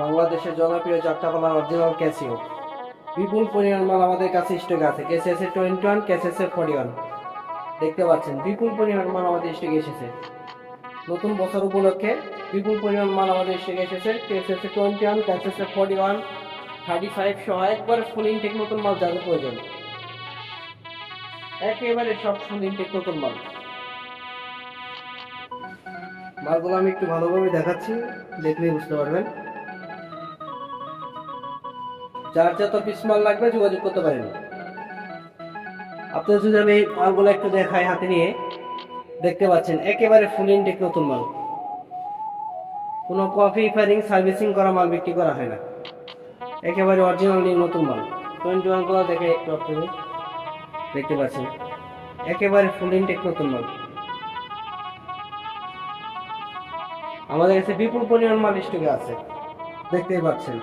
বাংলাদেশের জনপ্রিয় যাত্রাপালার original Casio বিপুল পরিমাণ মাল আমাদের কাছে স্টক আছে। কেসিএস 21, কেসিএস 41 দেখতে পাচ্ছেন, বিপুল পরিমাণ মাল আমাদের স্টকে এসেছে। নতুন বছর উপলক্ষে বিপুল পরিমাণ মাল আমাদের স্টকে এসেছে। কেসিএস 21, কেসিএস 41, 35 সহ একবার ফুল ইনটেক নতুন মাল যাদের প্রয়োজন, একেবারে সব ফুল ইনটেক নতুন মাল। মালগুলো আমি একটু ভালোভাবে দেখাচ্ছি, দেখলেই বুঝতে পারবেন। যার যত পিস মাল লাগবে যোগাযোগ করতে পারেন। আপনার যদি আমি মালগুলো একটু দেখাই হাতে নিয়ে, দেখতে পাচ্ছেন একেবারে ফুল ইনটেক নতুন মাল। কোনো কপি ফায়ারিং সার্ভিসিং করা মাল বিক্রি করা হয় না, একেবারে অরিজিনাল নতুন মাল। 21 গুলো দেখে একটু আপনাদের দেখতে পাচ্ছেন, একেবারে ফুল ইনটেক নতুন মাল। আমাদের কাছে বিপুল পরিমাণ মাল স্টকে আছে, দেখতেই পাচ্ছেন।